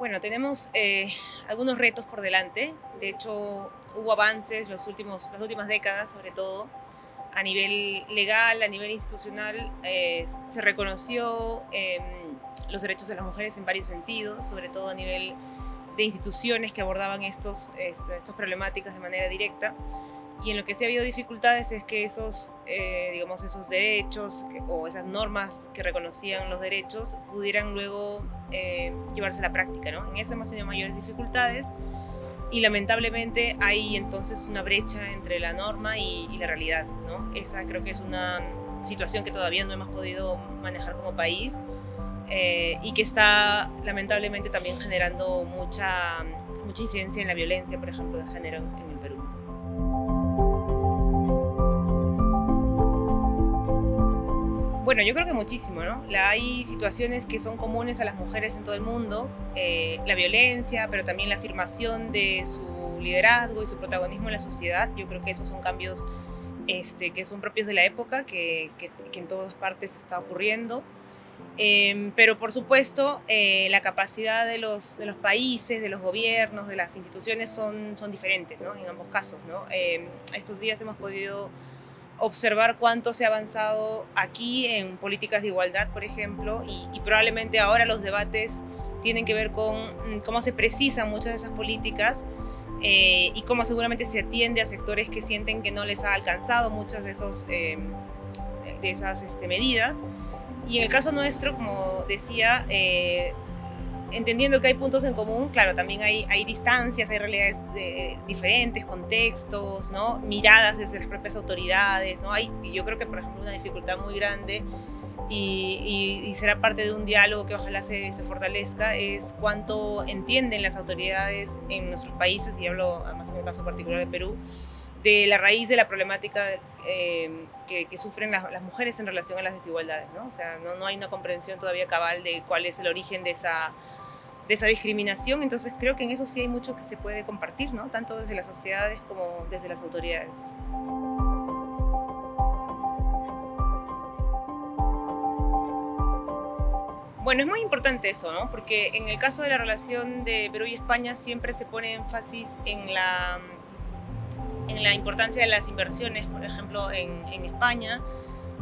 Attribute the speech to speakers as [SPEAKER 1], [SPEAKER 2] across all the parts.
[SPEAKER 1] Bueno, tenemos algunos retos por delante. De hecho, hubo avances las últimas décadas, sobre todo a nivel legal, a nivel institucional. Se reconoció los derechos de las mujeres en varios sentidos, sobre todo a nivel de instituciones que abordaban estas problemáticas de manera directa. Y en lo que sí ha habido dificultades es que digamos, esos derechos o esas normas que reconocían los derechos pudieran luego llevarse a la práctica, ¿no? En eso hemos tenido mayores dificultades y lamentablemente hay entonces una brecha entre la norma y la realidad, ¿no? Esa creo que es una situación que todavía no hemos podido manejar como país y que está lamentablemente también generando mucha incidencia en la violencia, por ejemplo, de género en el Perú. Bueno, yo creo que muchísimo, ¿no? Hay situaciones que son comunes a las mujeres en todo el mundo, la violencia, pero también la afirmación de su liderazgo y su protagonismo en la sociedad. Yo creo que esos son cambios que son propios de la época, que en todas partes está ocurriendo. Pero por supuesto, la capacidad de los países, de los gobiernos, de las instituciones son diferentes, ¿no? En ambos casos, ¿no? Estos días hemos podido observar cuánto se ha avanzado aquí en políticas de igualdad, por ejemplo, y probablemente ahora los debates tienen que ver con cómo se precisan muchas de esas políticas y cómo seguramente se atiende a sectores que sienten que no les ha alcanzado muchas de esas medidas. Y en el caso nuestro, como decía, entendiendo que hay puntos en común, claro, también hay distancias, hay realidades diferentes, contextos, ¿no? Miradas desde las propias autoridades, ¿no? Yo creo que, por ejemplo, una dificultad muy grande y será parte de un diálogo que ojalá se fortalezca, es cuánto entienden las autoridades en nuestros países, y hablo además en el caso particular de Perú, de la raíz de la problemática que sufren las mujeres en relación a las desigualdades, ¿no? O sea, no hay una comprensión todavía cabal de cuál es el origen de esa discriminación. Entonces creo que en eso sí hay mucho que se puede compartir, ¿no? Tanto desde las sociedades como desde las autoridades. Bueno, es muy importante eso, ¿no? Porque en el caso de la relación de Perú y España siempre se pone énfasis en la importancia de las inversiones, por ejemplo, en España.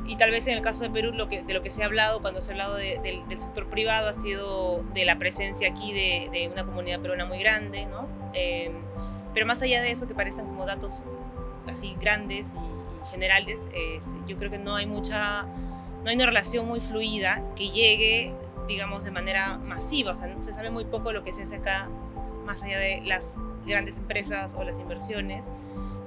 [SPEAKER 1] Y tal vez en el caso de Perú, de lo que se ha hablado cuando se ha hablado del sector privado ha sido de la presencia aquí de una comunidad peruana muy grande, ¿no? Pero más allá de eso, que parecen como datos así grandes y generales, yo creo que no hay una relación muy fluida que llegue, digamos, de manera masiva. O sea, se sabe muy poco lo que se hace acá, más allá de las grandes empresas o las inversiones.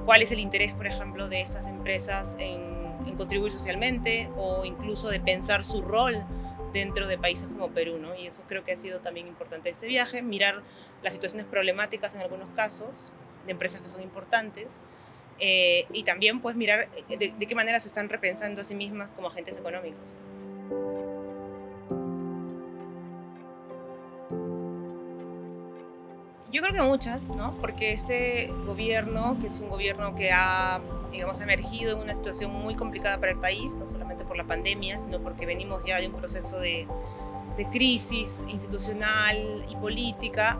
[SPEAKER 1] ¿Cuál es el interés, por ejemplo, de estas empresas en contribuir socialmente o incluso de pensar su rol dentro de países como Perú, ¿no? Y eso creo que ha sido también importante de este viaje, mirar las situaciones problemáticas en algunos casos de empresas que son importantes y también pues mirar de qué manera se están repensando a sí mismas como agentes económicos. Yo creo que muchas, ¿no? Porque ese gobierno, que es un gobierno que ha, digamos, emergido en una situación muy complicada para el país, no solamente por la pandemia, sino porque venimos ya de un proceso de crisis institucional y política,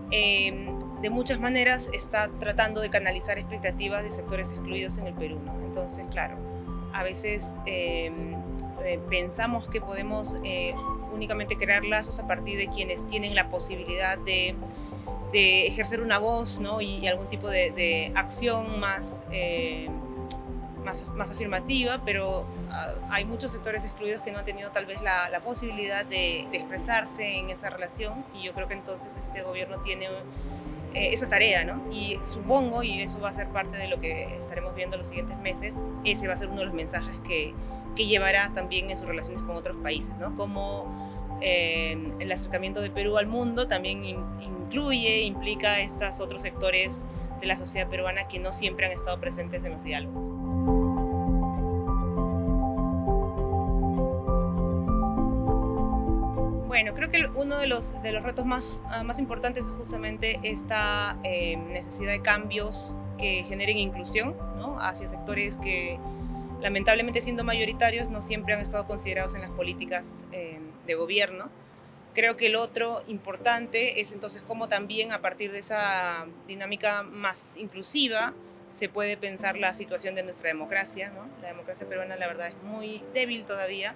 [SPEAKER 1] de muchas maneras está tratando de canalizar expectativas de sectores excluidos en el Perú, ¿no? Entonces, claro, a veces pensamos que podemos únicamente crear lazos a partir de quienes tienen la posibilidad de ejercer una voz, ¿no? y algún tipo de acción más afirmativa, pero hay muchos sectores excluidos que no han tenido tal vez la posibilidad de expresarse en esa relación, y yo creo que entonces este gobierno tiene esa tarea, ¿no? Y supongo, y eso va a ser parte de lo que estaremos viendo en los siguientes meses, ese va a ser uno de los mensajes que llevará también en sus relaciones con otros países, ¿no? Como el acercamiento de Perú al mundo también implica estos otros sectores de la sociedad peruana que no siempre han estado presentes en los diálogos. Bueno, creo que uno de los retos más importantes es justamente esta necesidad de cambios que generen inclusión, ¿no? Hacia sectores que lamentablemente, siendo mayoritarios, no siempre han estado considerados en las políticas de gobierno. Creo que el otro importante es entonces cómo también a partir de esa dinámica más inclusiva se puede pensar la situación de nuestra democracia, ¿no? La democracia peruana, la verdad, es muy débil todavía,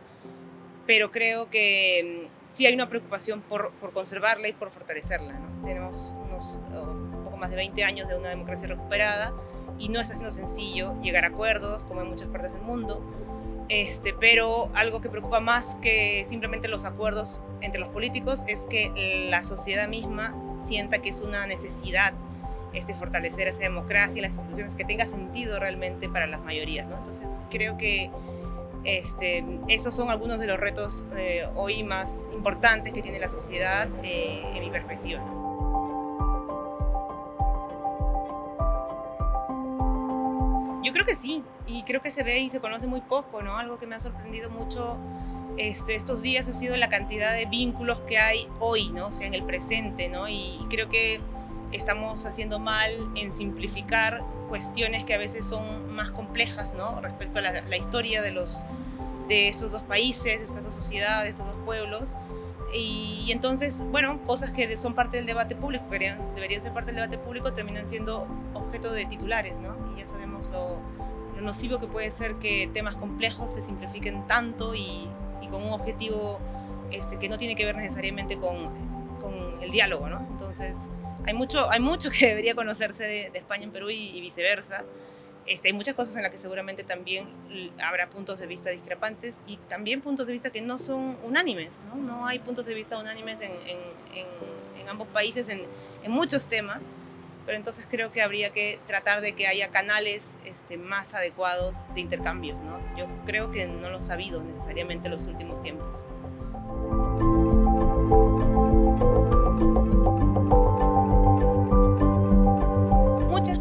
[SPEAKER 1] pero creo que sí hay una preocupación por conservarla y por fortalecerla, ¿no? Tenemos un poco más de 20 años de una democracia recuperada y no está siendo sencillo llegar a acuerdos, como en muchas partes del mundo. Pero algo que preocupa más que simplemente los acuerdos entre los políticos es que la sociedad misma sienta que es una necesidad fortalecer esa democracia y las instituciones, que tenga sentido realmente para las mayorías, ¿no? Entonces creo que esos son algunos de los retos hoy más importantes que tiene la sociedad en mi perspectiva, ¿no? Yo creo que sí, y creo que se ve y se conoce muy poco, ¿no? Algo que me ha sorprendido mucho estos días ha sido la cantidad de vínculos que hay hoy, ¿no? O sea, en el presente, ¿no? Y creo que estamos haciendo mal en simplificar cuestiones que a veces son más complejas, ¿no? Respecto a la historia de estos dos países, de estas dos sociedades, de estos dos pueblos. Y entonces, bueno, cosas que son parte del debate público, que deberían ser parte del debate público, terminan siendo objeto de titulares, ¿no? Y ya sabemos lo nocivo que puede ser que temas complejos se simplifiquen tanto y con un objetivo que no tiene que ver necesariamente con el diálogo, ¿no? Entonces, hay mucho que debería conocerse de España en Perú y viceversa. Hay muchas cosas en las que seguramente también habrá puntos de vista discrepantes y también puntos de vista que no son unánimes, ¿no? No hay puntos de vista unánimes en ambos países en muchos temas, pero entonces creo que habría que tratar de que haya canales más adecuados de intercambio, ¿no? Yo creo que no los ha habido necesariamente en los últimos tiempos.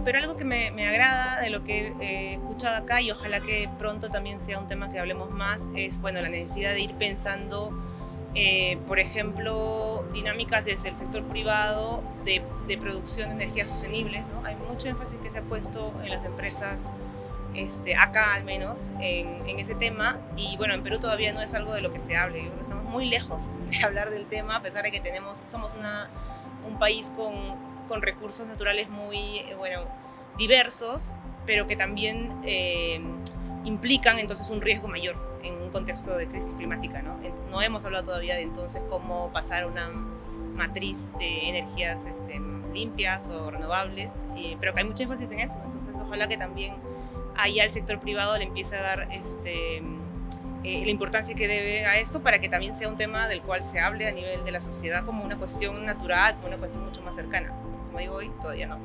[SPEAKER 1] Pero algo que me agrada de lo que he escuchado acá, y ojalá que pronto también sea un tema que hablemos más, es, bueno, la necesidad de ir pensando, por ejemplo, dinámicas desde el sector privado de producción de energías sostenibles, ¿no? Hay mucho énfasis que se ha puesto en las empresas, acá al menos, en ese tema, y bueno, en Perú todavía no es algo de lo que se hable. Yo creo que estamos muy lejos de hablar del tema, a pesar de que somos un país con recursos naturales muy diversos, pero que también implican entonces un riesgo mayor en un contexto de crisis climática, ¿no? No hemos hablado todavía de entonces cómo pasar a una matriz de energías limpias o renovables, pero que hay mucho énfasis en eso. Entonces ojalá que también ahí al sector privado le empiece a dar la importancia que debe a esto, para que también sea un tema del cual se hable a nivel de la sociedad como una cuestión natural, como una cuestión mucho más cercana. Como digo hoy, todavía no.